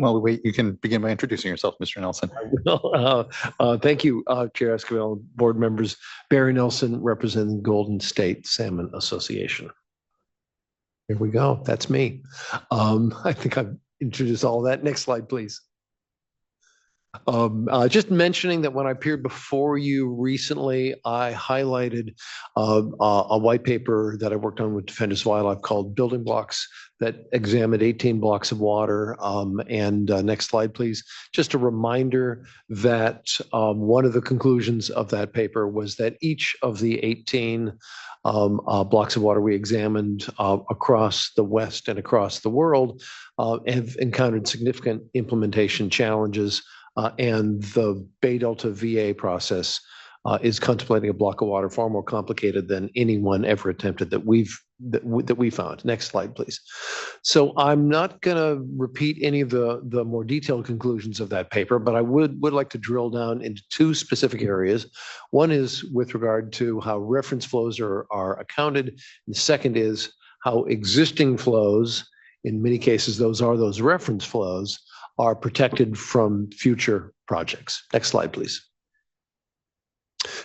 Well, wait, you can begin by introducing yourself, Mr. Nelson. Thank you, Chair Esquivel, board members. Barry Nelson, representing Golden State Salmon Association. Here we go. That's me. I think I've introduced all that. Next slide, please. Just mentioning that when I appeared before you recently, I highlighted a white paper that I worked on with Defenders Wildlife called Building Blocks that examined 18 blocks of water. Next slide, please. Just a reminder that one of the conclusions of that paper was that each of the 18 blocks of water we examined across the West and across the world have encountered significant implementation challenges. And the Bay Delta VA process is contemplating a block of water far more complicated than anyone ever attempted that we found. Next slide, please. So I'm not going to repeat any of the more detailed conclusions of that paper, but I would like to drill down into two specific areas. One is with regard to how reference flows are accounted. And the second is how existing flows, in many cases, those reference flows, are protected from future projects. Next slide, please.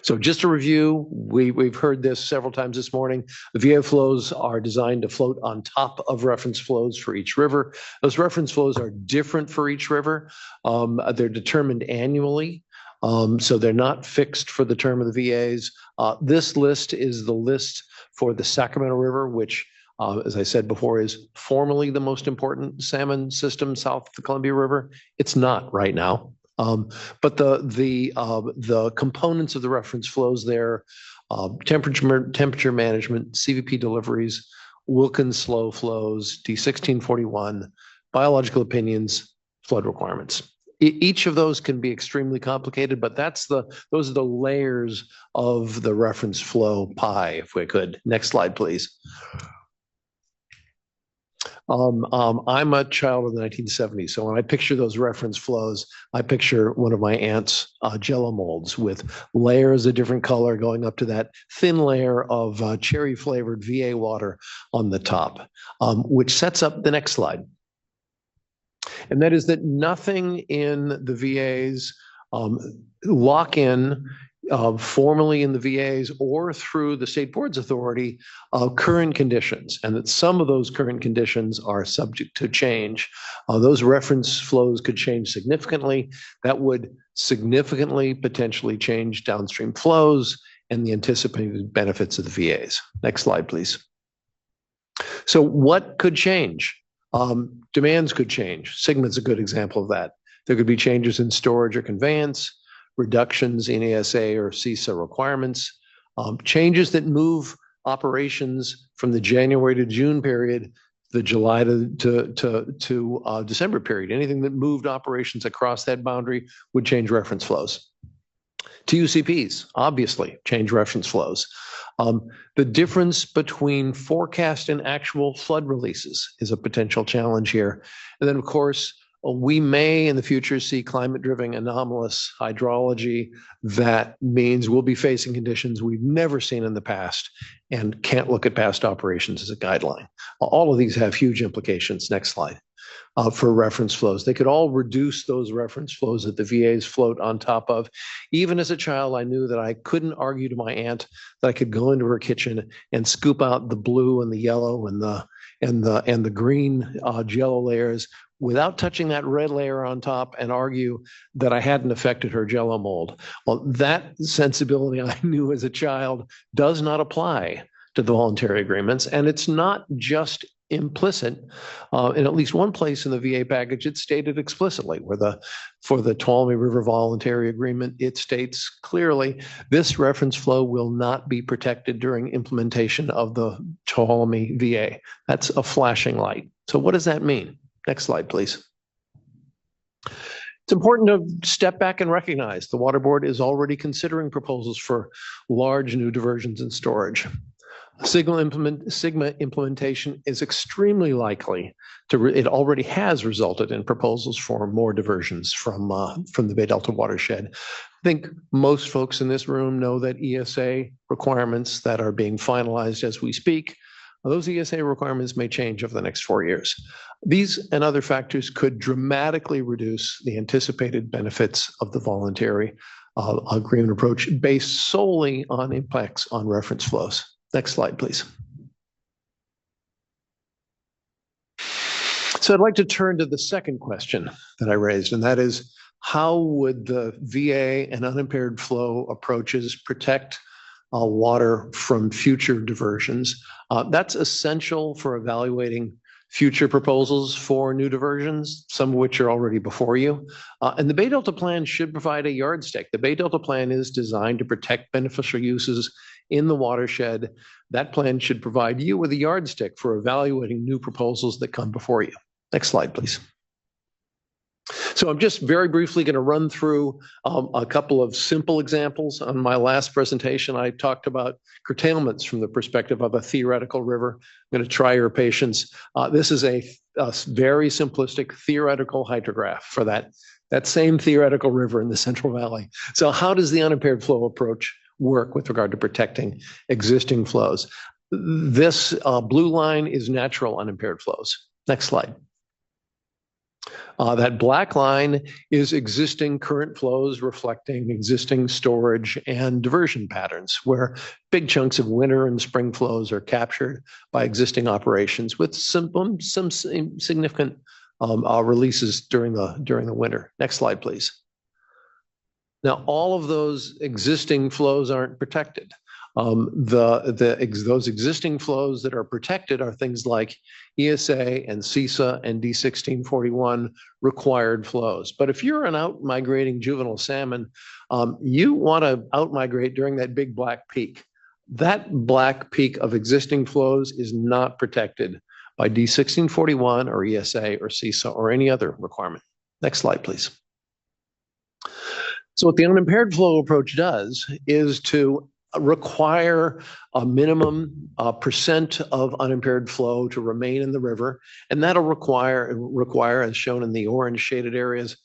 So just to review, we've heard this several times this morning. The VA flows are designed to float on top of reference flows for each river. Those reference flows are different for each river. They're determined annually, so they're not fixed for the term of the VAs. This list is the list for the Sacramento River, which as I said before, is formerly the most important salmon system south of the Columbia River. It's not right now. But the components of the reference flows there, temperature management, CVP deliveries, Wilkins slow flows, D1641, biological opinions, flood requirements. Each of those can be extremely complicated, but those are the layers of the reference flow pie, if we could. Next slide, please. I'm a child of the 1970s, so when I picture those reference flows, I picture one of my aunt's Jello molds with layers of different color going up to that thin layer of cherry-flavored VA water on the top, which sets up the next slide. And that is that nothing in the VAs lock in formally in the VAs or through the state board's authority current conditions, and that some of those current conditions are subject to change. Those reference flows could change significantly. That would significantly potentially change downstream flows and the anticipated benefits of the VAs. Next slide, please. So what could change? Demands could change. Sigma's a good example of that. There could be changes in storage or conveyance, reductions in ESA or CISA requirements, changes that move operations from the January to June period, the July to December period. Anything that moved operations across that boundary would change reference flows. TUCPs, obviously, change reference flows. The difference between forecast and actual flood releases is a potential challenge here. And then, of course, we may in the future see climate-driven anomalous hydrology. That means we'll be facing conditions we've never seen in the past and can't look at past operations as a guideline. All of these have huge implications. Next slide. For reference flows. They could all reduce those reference flows that the VAs float on top of. Even as a child, I knew that I couldn't argue to my aunt that I could go into her kitchen and scoop out the blue and the yellow and the green jello layers without touching that red layer on top and argue that I hadn't affected her jello mold. Well, that sensibility I knew as a child does not apply to the voluntary agreements, and it's not just implicit. In at least one place in the VA package, it's stated explicitly, for the Tuolumne River Voluntary Agreement, it states clearly, this reference flow will not be protected during implementation of the Tuolumne VA. That's a flashing light. So what does that mean? Next slide, please. It's important to step back and recognize the Water Board is already considering proposals for large new diversions in storage. Sigma implementation is extremely likely it already has resulted in proposals for more diversions from the Bay Delta watershed. I think most folks in this room know that ESA requirements that are being finalized as we speak Those ESA requirements may change over the next 4 years. These and other factors could dramatically reduce the anticipated benefits of the voluntary agreement approach based solely on impacts on reference flows. Next slide, please. So I'd like to turn to the second question that I raised, and that is, how would the VA and unimpaired flow approaches protect water from future diversions? That's essential for evaluating future proposals for new diversions, some of which are already before you. And the Bay Delta Plan should provide a yardstick. The Bay Delta Plan is designed to protect beneficial uses in the watershed. That plan should provide you with a yardstick for evaluating new proposals that come before you. Next slide, please. So I'm just very briefly going to run through a couple of simple examples. On my last presentation, I talked about curtailments from the perspective of a theoretical river. I'm going to try your patience. This is a very simplistic theoretical hydrograph for that same theoretical river in the Central Valley. So how does the unimpaired flow approach work with regard to protecting existing flows? This blue line is natural unimpaired flows. Next slide. That black line is existing current flows reflecting existing storage and diversion patterns, where big chunks of winter and spring flows are captured by existing operations with some significant releases during the winter. Next slide, please. Now, all of those existing flows aren't protected. Those existing flows that are protected are things like ESA and CSA and D1641 required flows. But if you're an out-migrating juvenile salmon, you want to out-migrate during that big black peak. That black peak of existing flows is not protected by D1641 or ESA or CSA or any other requirement. Next slide, please. So what the unimpaired flow approach does is to require a minimum percent of unimpaired flow to remain in the river, and that'll require, as shown in the orange shaded areas,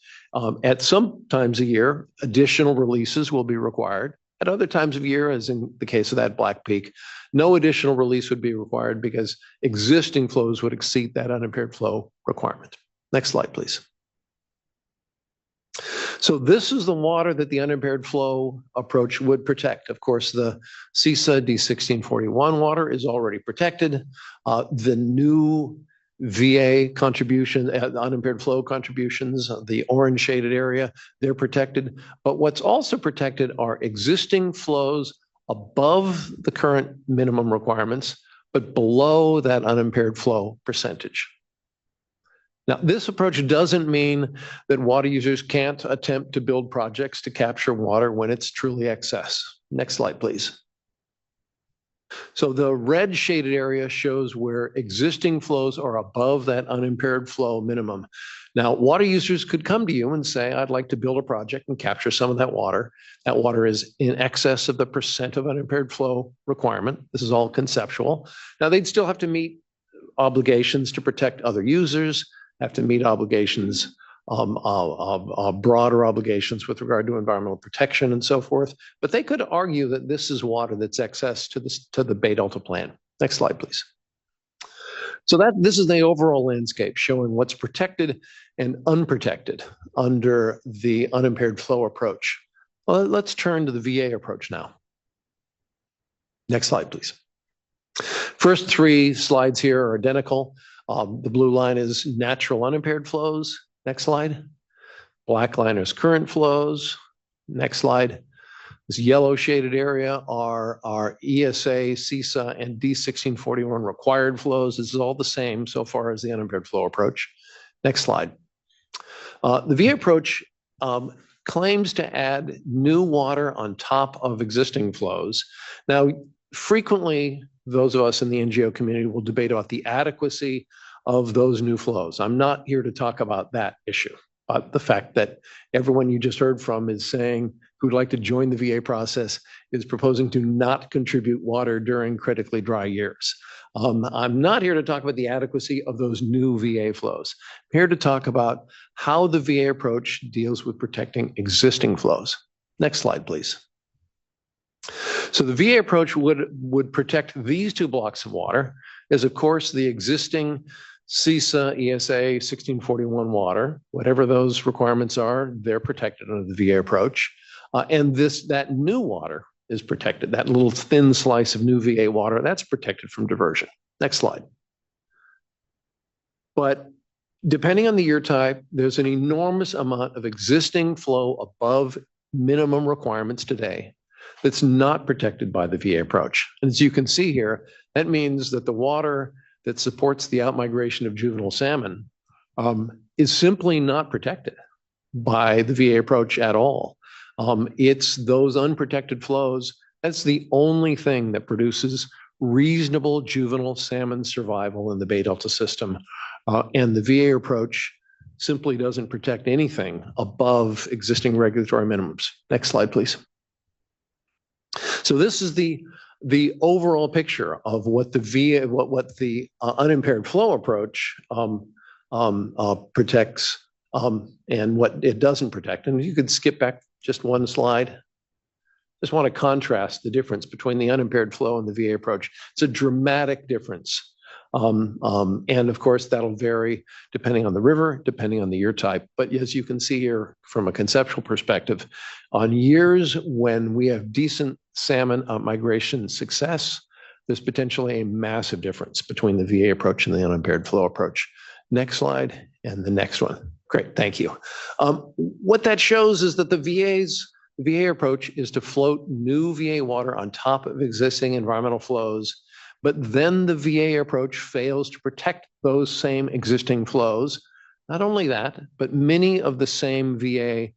at some times a year, additional releases will be required. At other times of year, as in the case of that black peak, no additional release would be required because existing flows would exceed that unimpaired flow requirement. Next slide, please. So this is the water that the unimpaired flow approach would protect. Of course, the CSA D1641 water is already protected. The new VA contribution, unimpaired flow contributions, the orange shaded area, they're protected. But what's also protected are existing flows above the current minimum requirements, but below that unimpaired flow percentage. Now, this approach doesn't mean that water users can't attempt to build projects to capture water when it's truly excess. Next slide, please. So the red shaded area shows where existing flows are above that unimpaired flow minimum. Now, water users could come to you and say, I'd like to build a project and capture some of that water. That water is in excess of the percent of unimpaired flow requirement. This is all conceptual. Now, they'd still have to meet obligations to protect other users, have to meet obligations, broader obligations with regard to environmental protection and so forth. But they could argue that this is water that's excess to the Bay Delta Plan. Next slide, please. So this is the overall landscape showing what's protected and unprotected under the unimpaired flow approach. Well, let's turn to the VA approach now. Next slide, please. First three slides here are identical. The blue line is natural unimpaired flows. Next slide. Black line is current flows. Next slide. This yellow shaded area are ESA, CSA, and D1641 required flows. This is all the same so far as the unimpaired flow approach. Next slide. The VA approach claims to add new water on top of existing flows. Now, frequently, those of us in the NGO community will debate about the adequacy of those new flows. I'm not here to talk about that issue, but the fact that everyone you just heard from is saying who'd like to join the VA process is proposing to not contribute water during critically dry years. I'm not here to talk about the adequacy of those new VA flows. I'm here to talk about how the VA approach deals with protecting existing flows. Next slide, please. So the VA approach would protect these two blocks of water. is, of course, the existing CSA, ESA 1641 water. Whatever those requirements are, they're protected under the VA approach. And that new water is protected. That little thin slice of new VA water, that's protected from diversion. Next slide. But depending on the year type, there's an enormous amount of existing flow above minimum requirements today that's not protected by the VA approach. And as you can see here, that means that the water that supports the outmigration of juvenile salmon is simply not protected by the VA approach at all. It's those unprotected flows, that's the only thing that produces reasonable juvenile salmon survival in the Bay Delta system. And the VA approach simply doesn't protect anything above existing regulatory minimums. Next slide, please. So this is the overall picture of what the VA, what the unimpaired flow approach protects and what it doesn't protect. And you could skip back just one slide. Just want to contrast the difference between the unimpaired flow and the VA approach. It's a dramatic difference. And of course, that'll vary depending on the river, depending on the year type. But as you can see here from a conceptual perspective, on years when we have decent salmon migration success, there's potentially a massive difference between the VA approach and the unimpaired flow approach. Next slide and the next one. Great, thank you. What that shows is that the VA approach is to float new VA water on top of existing environmental flows, but then the VA approach fails to protect those same existing flows. Not only that, but many of the same VA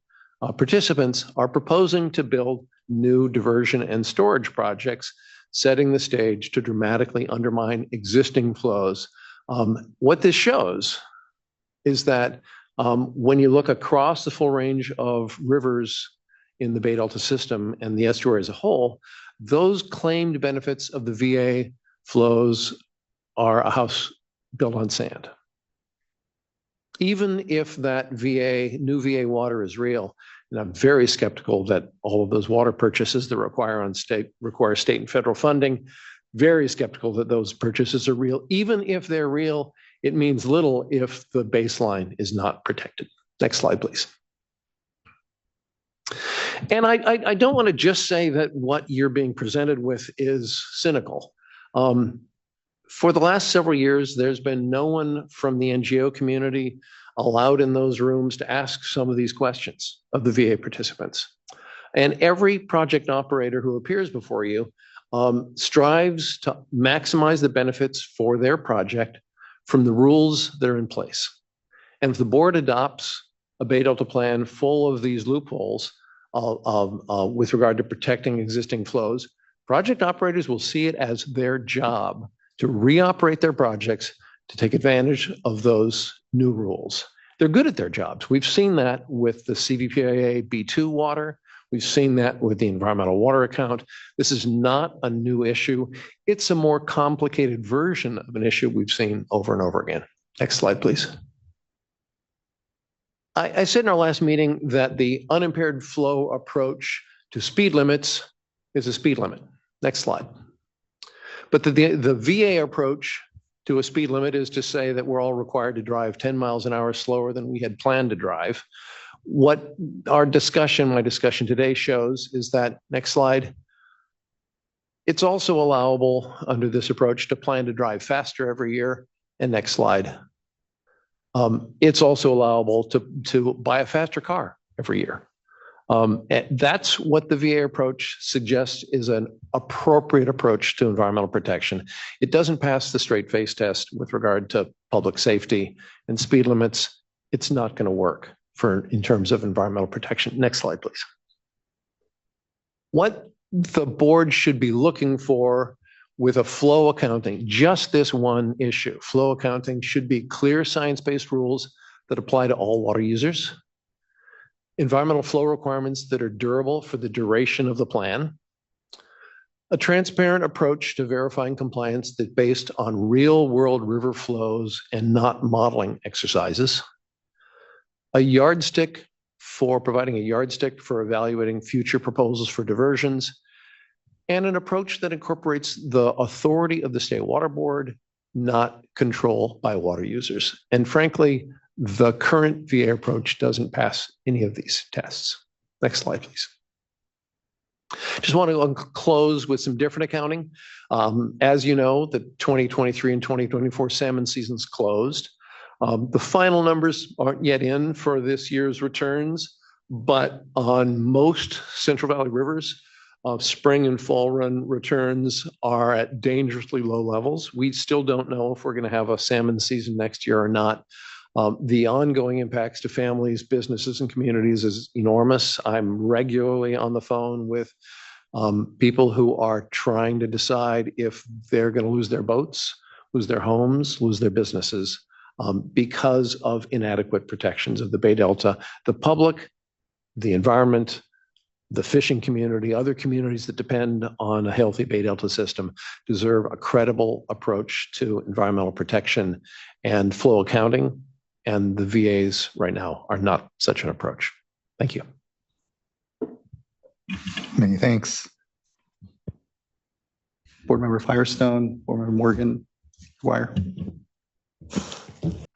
participants are proposing to build new diversion and storage projects, setting the stage to dramatically undermine existing flows. What this shows is that when you look across the full range of rivers in the Bay Delta system and the estuary as a whole, those claimed benefits of the VA flows are a house built on sand. Even if that new VA water is real, and I'm very skeptical that all of those water purchases that require state and federal funding, very skeptical that those purchases are real. Even if they're real, it means little if the baseline is not protected. Next slide, please. And I don't want to just say that what you're being presented with is cynical. For the last several years, there's been no one from the NGO community allowed in those rooms to ask some of these questions of the VA participants. And every project operator who appears before you strives to maximize the benefits for their project from the rules that are in place. And if the board adopts a Bay Delta plan full of these loopholes with regard to protecting existing flows, project operators will see it as their job to reoperate their projects to take advantage of those new rules. They're good at their jobs. We've seen that with the CVPIA B2 water. We've seen that with the environmental water account. This is not a new issue. It's a more complicated version of an issue we've seen over and over again. Next slide, please. I said in our last meeting that the unimpaired flow approach to speed limits is a speed limit. Next slide. But the VA approach to a speed limit is to say that we're all required to drive 10 miles an hour slower than we had planned to drive. What my discussion today shows is that, next slide, it's also allowable under this approach to plan to drive faster every year. And next slide. It's also allowable to buy a faster car every year. That's what the VA approach suggests is an appropriate approach to environmental protection. It doesn't pass the straight face test with regard to public safety and speed limits. It's not going to work in terms of environmental protection. Next slide, please. What the board should be looking for with a flow accounting, just this one issue, flow accounting should be clear science-based rules that apply to all water users, environmental flow requirements that are durable for the duration of the plan, a transparent approach to verifying compliance that's based on real-world river flows and not modeling exercises, a yardstick for providing a yardstick for evaluating future proposals for diversions, and an approach that incorporates the authority of the State Water Board not control by water users. And frankly, the current VA approach doesn't pass any of these tests. Next slide, please. Just want to close with some different accounting. As you know, the 2023 and 2024 salmon season's closed. The final numbers aren't yet in for this year's returns, but on most Central Valley rivers, spring and fall run returns are at dangerously low levels. We still don't know if we're going to have a salmon season next year or not. The ongoing impacts to families, businesses, and communities is enormous. I'm regularly on the phone with people who are trying to decide if they're going to lose their boats, lose their homes, lose their businesses because of inadequate protections of the Bay Delta. The public, the environment, the fishing community, other communities that depend on a healthy Bay Delta system deserve a credible approach to environmental protection and flow accounting. And the VAs right now are not such an approach. Thank you. Many thanks. Board Member Firestone, Board Member Morgan, Dwyer.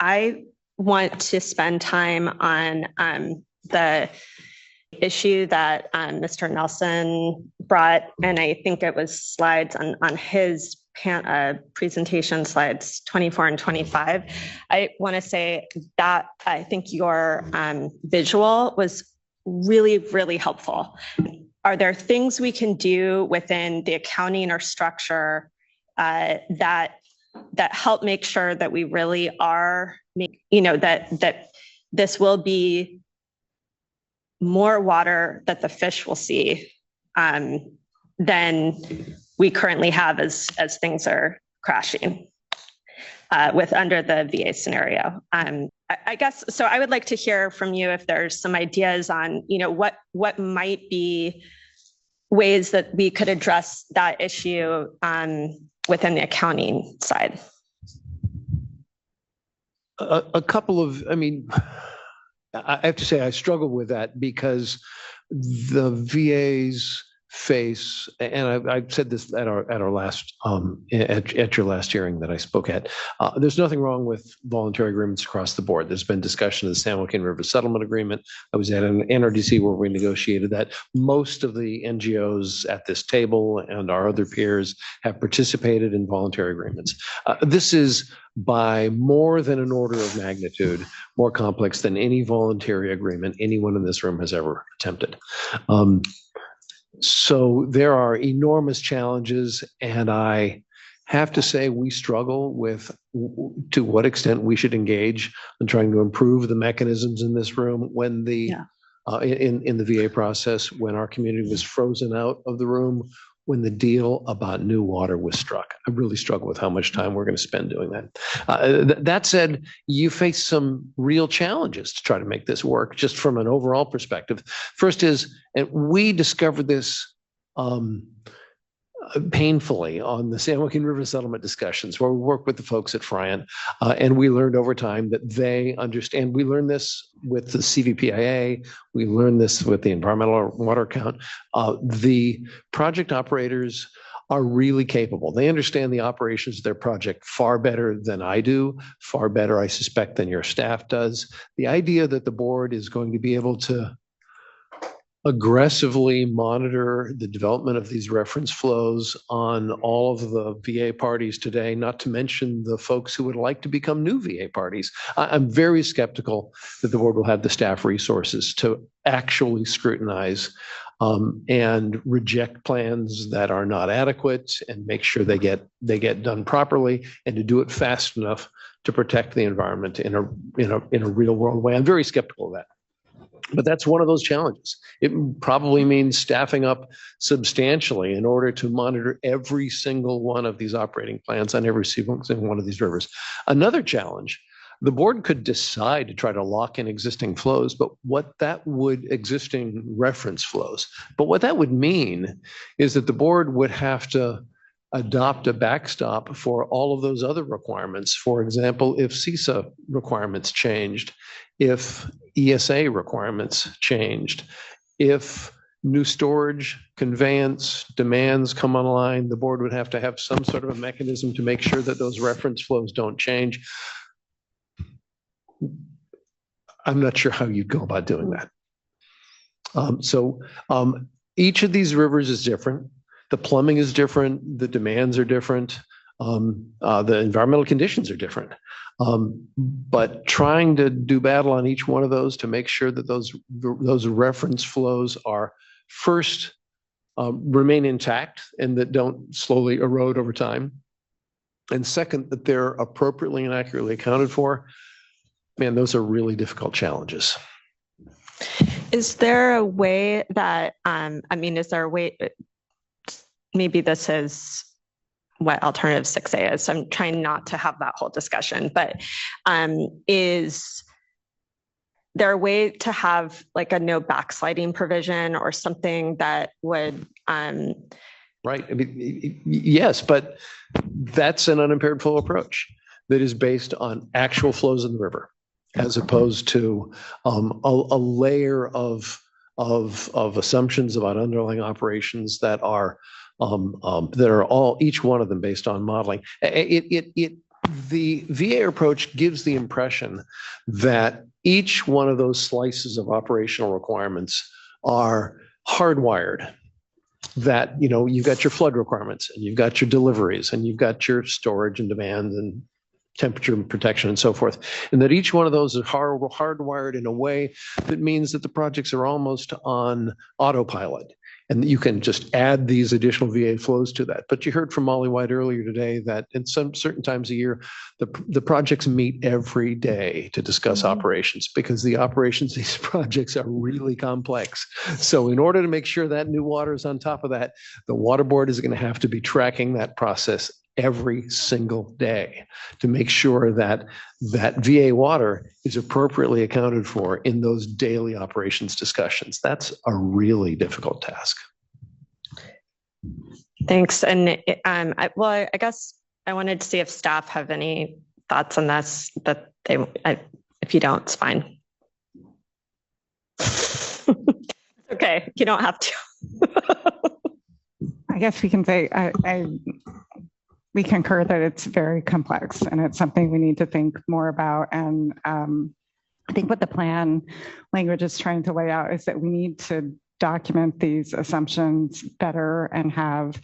I want to spend time on the issue that Mr. Nelson brought, and I think it was slides on his presentation, slides 24 and 25. I want to say that I think your visual was really, really helpful. Are there things we can do within the accounting or structure that help make sure that we really are, that this will be more water that the fish will see than we currently have as things are crashing with under the VA scenario. I guess, so I would like to hear from you if there's some ideas on, what might be ways that we could address that issue within the accounting side. A couple of, I have to say I struggle with that because the VAs face, and I've said this at our last at your last hearing that I spoke at. There's nothing wrong with voluntary agreements across the board. There's been discussion of the San Joaquin River Settlement Agreement. I was at an NRDC where we negotiated that. Most of the NGOs at this table and our other peers have participated in voluntary agreements. This is by more than an order of magnitude more complex than any voluntary agreement anyone in this room has ever attempted. So there are enormous challenges, and I have to say we struggle with to what extent we should engage in trying to improve the mechanisms in this room when the in the VA process, when our community was frozen out of the room, when the deal about new water was struck. I really struggle with how much time we're going to spend doing that. That said, you face some real challenges to try to make this work, just from an overall perspective. First is, and we discovered this painfully on the San Joaquin River settlement discussions, where we work with the folks at Friant, and we learned over time that they understand. We learned this with the CVPIA, we learned this with the environmental water account. The project operators are really capable. They understand the operations of their project far better than I do, far better, I suspect, than your staff does. The idea that the board is going to be able to aggressively monitor the development of these reference flows on all of the VA parties today, not to mention the folks who would like to become new VA parties. I'm very skeptical that the board will have the staff resources to actually scrutinize and reject plans that are not adequate and make sure they get done properly, and to do it fast enough to protect the environment in a real world way. I'm very skeptical of that. But that's one of those challenges. It probably means staffing up substantially in order to monitor every single one of these operating plans on every single one of these rivers. Another challenge, the board could decide to try to lock in existing flows, but existing reference flows. But what that would mean is that the board would have to adopt a backstop for all of those other requirements. For example, if CISA requirements changed, if ESA requirements changed, if new storage, conveyance, demands come online, the board would have to have some sort of a mechanism to make sure that those reference flows don't change. I'm not sure how you'd go about doing that. Each of these rivers is different. The plumbing is different. The demands are different. The environmental conditions are different. But trying to do battle on each one of those to make sure that those reference flows are first remain intact and that don't slowly erode over time. And second, that they're appropriately and accurately accounted for. Man, those are really difficult challenges. Is there a way that, is there a way, maybe this is what alternative 6A is. So I'm trying not to have that whole discussion, but is there a way to have like a no backsliding provision or something that would right. I mean, yes, but that's an unimpaired flow approach that is based on actual flows in the river, as opposed to a layer of assumptions about underlying operations that are each one of them based on modeling. The VA approach gives the impression that each one of those slices of operational requirements are hardwired. That, you've got your flood requirements and you've got your deliveries and you've got your storage and demand and temperature and protection and so forth. And that each one of those is hardwired in a way that means that the projects are almost on autopilot. And you can just add these additional VA flows to that. But you heard from Molly White earlier today that in some certain times a year, the projects meet every day to discuss operations, because the operations of these projects are really complex. So in order to make sure that new water is on top of that, the water board is going to have to be tracking that process every single day to make sure that that VA water is appropriately accounted for in those daily operations discussions. That's a really difficult task. Thanks. And I guess I wanted to see if staff have any thoughts on this, but if you don't, it's fine. Okay, you don't have to. I guess we can say we concur that it's very complex and it's something we need to think more about. And I think what the plan language is trying to lay out is that we need to document these assumptions better and have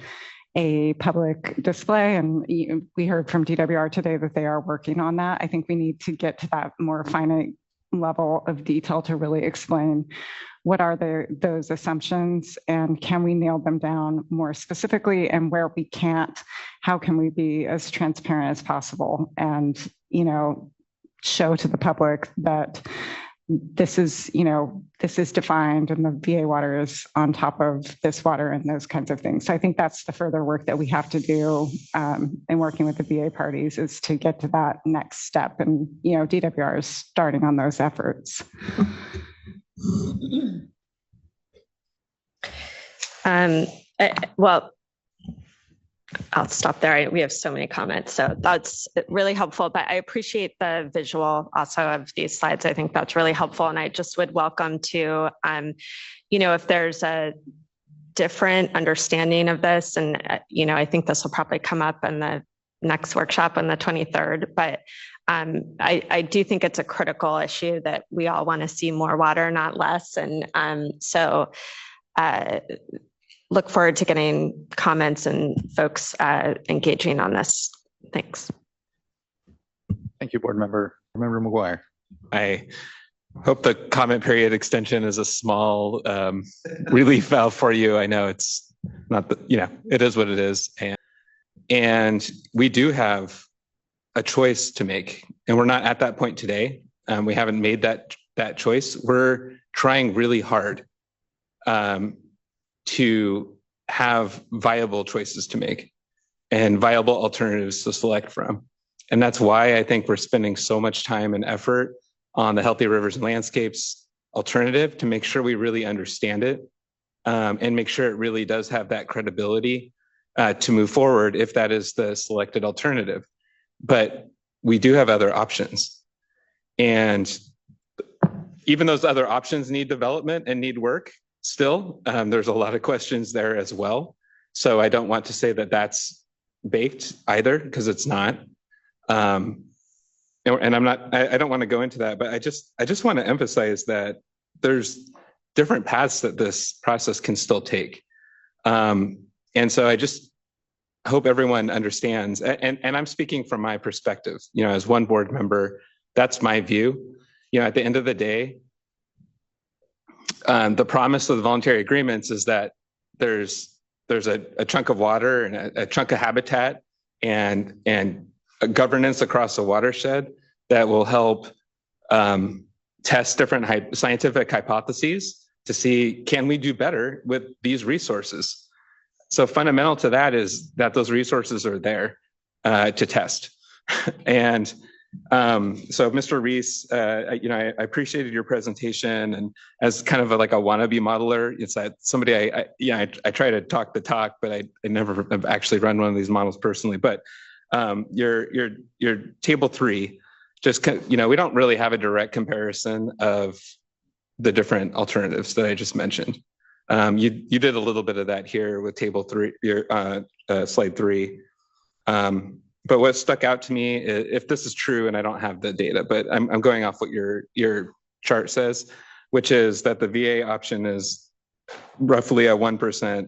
a public display. And we heard from DWR today that they are working on that. I think we need to get to that more finite level of detail to really explain what are those assumptions and can we nail them down more specifically, and where we can't, how can we be as transparent as possible and, show to the public that this is defined and the VA water is on top of this water and those kinds of things. So I think that's the further work that we have to do in working with the VA parties, is to get to that next step. And, DWR is starting on those efforts. Well, I'll stop there. We have so many comments, so that's really helpful, but I appreciate the visual also of these slides. I think that's really helpful. And I just would welcome to, if there's a different understanding of this, and, I think this will probably come up in the next workshop on the 23rd, but I do think it's a critical issue that we all want to see more water, not less. And so look forward to getting comments and folks engaging on this. Thanks. Thank you, Board Member McGuire. I hope the comment period extension is a small relief valve for you. I know it's not it is what it is. And we do have a choice to make, and we're not at that point today. We haven't made that choice. We're trying really hard to have viable choices to make and viable alternatives to select from. And that's why I think we're spending so much time and effort on the Healthy Rivers and Landscapes alternative, to make sure we really understand it and make sure it really does have that credibility to move forward if that is the selected alternative. But we do have other options. And even those other options need development and need work. still. There's a lot of questions there as well. So I don't want to say that that's baked either, because it's not. And I don't want to go into that, but I just want to emphasize that there's different paths that this process can still take. And so I just hope everyone understands, and I'm speaking from my perspective, as one board member, that's my view. At the end of the day, the promise of the voluntary agreements is that there's a chunk of water and a chunk of habitat and a governance across the watershed that will help test different scientific hypotheses to see, can we do better with these resources? So fundamental to that is that those resources are there to test. And so Mr. Reese, I appreciated your presentation, and as kind of like a wannabe modeler, it's that somebody I try to talk the talk, but I never have actually run one of these models personally. But your table 3, just we don't really have a direct comparison of the different alternatives that I just mentioned. You did a little bit of that here with table 3, your slide 3. But what stuck out to me, if this is true, and I don't have the data, but I'm going off what your chart says, which is that the VA option is roughly a 1%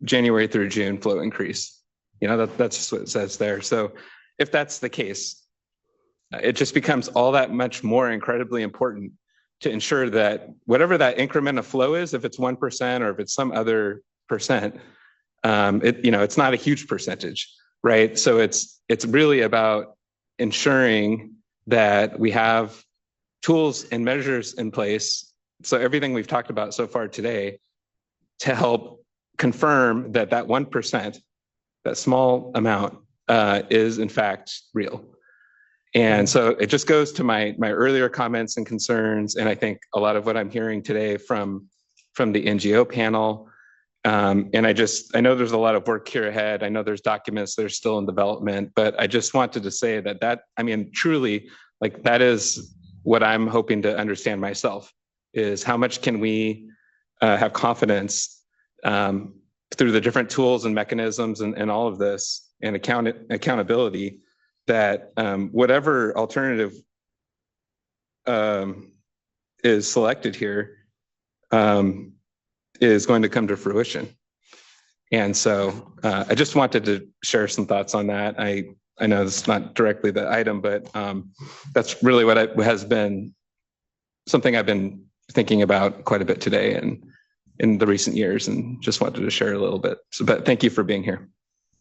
January through June flow increase. That's just what it says there. So if that's the case, it just becomes all that much more incredibly important to ensure that whatever that increment of flow is, if it's 1% or if it's some other percent, it's not a huge percentage, right? So it's really about ensuring that we have tools and measures in place. So everything we've talked about so far today to help confirm that 1%, that small amount, is in fact real. And so it just goes to my earlier comments and concerns, and I think a lot of what I'm hearing today from the NGO panel. And I know there's a lot of work here ahead. I know there's documents that are still in development, but I just wanted to say that truly, like, that is what I'm hoping to understand myself, is how much can we have confidence through the different tools and mechanisms and all of this and accountability that whatever alternative is selected here is going to come to fruition. And so I just wanted to share some thoughts on that. I know it's not directly the item, but that's really what has been something I've been thinking about quite a bit today and in the recent years, and just wanted to share a little bit. But thank you for being here.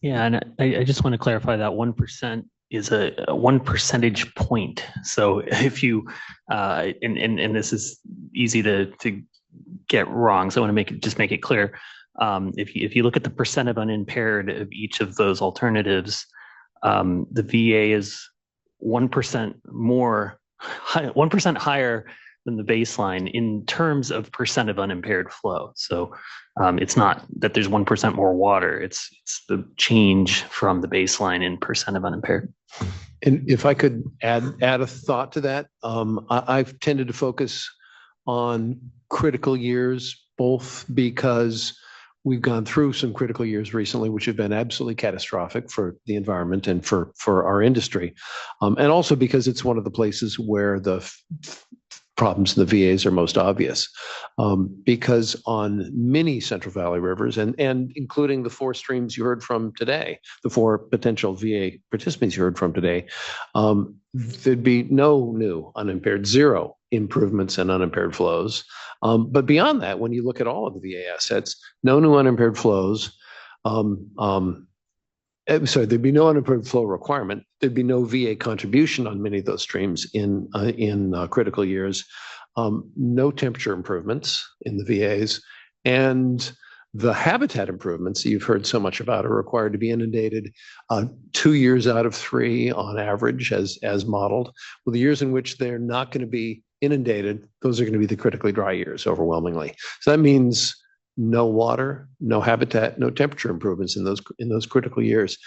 Yeah, and I just want to clarify that 1% is a 1 percentage point. So if you, and this is easy to get wrong, so I want to make it clear. If you look at the percent of unimpaired of each of those alternatives, the VA is 1% more, 1% higher than the baseline in terms of percent of unimpaired flow. So it's not that there's 1% more water, it's the change from the baseline in percent of unimpaired. And if I could add a thought to that, I've tended to focus on critical years, both because we've gone through some critical years recently, which have been absolutely catastrophic for the environment and for our industry. And also because it's one of the places where the problems in the VAs are most obvious, because on many Central Valley rivers, and including the 4 streams you heard from today, the 4 potential VA participants you heard from today, there'd be no new unimpaired, 0 improvements in unimpaired flows. But beyond that, when you look at all of the VA assets, no new unimpaired flows. Sorry, there'd be no unimpaired flow requirement. There'd be no VA contribution on many of those streams in critical years. No temperature improvements in the VAs, and the habitat improvements that you've heard so much about are required to be inundated 2 years out of 3 on average, as modeled. Well, the years in which they're not going to be inundated, those are going to be the critically dry years overwhelmingly. So that means no water, no habitat, no temperature improvements in those critical years.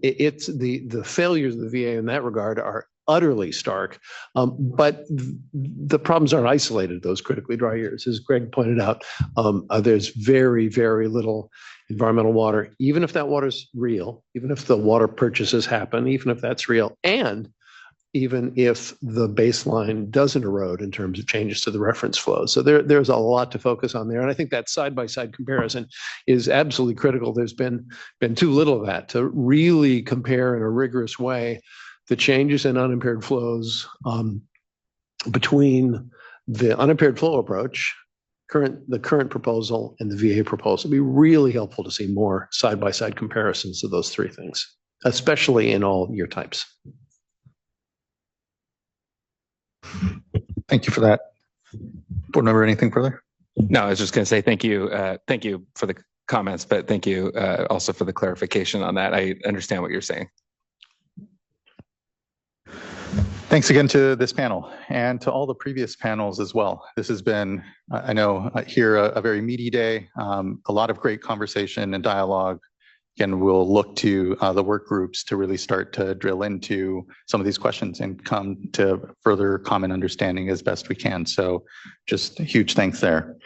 It's the failures of the VA in that regard are utterly stark. But the problems aren't isolated, those critically dry years. As Greg pointed out, there's very, very little environmental water, even if that water's real, even if the water purchases happen, even if that's real, and even if the baseline doesn't erode in terms of changes to the reference flow. So there's a lot to focus on there. And I think that side-by-side comparison is absolutely critical. There's been too little of that to really compare in a rigorous way the changes in unimpaired flows between the unimpaired flow approach, the current proposal, and the VA proposal. It'd be really helpful to see more side-by-side comparisons of those three things, especially in all year types. Thank you for that. Board member, anything further? No, I was just going to say thank you. Thank you for the comments, but thank you also for the clarification on that. I understand what you're saying. Thanks again to this panel and to all the previous panels as well. This has been, I know, here a very meaty day, a lot of great conversation and dialogue. Again, we'll look to the work groups to really start to drill into some of these questions and come to further common understanding as best we can. So just a huge thanks there.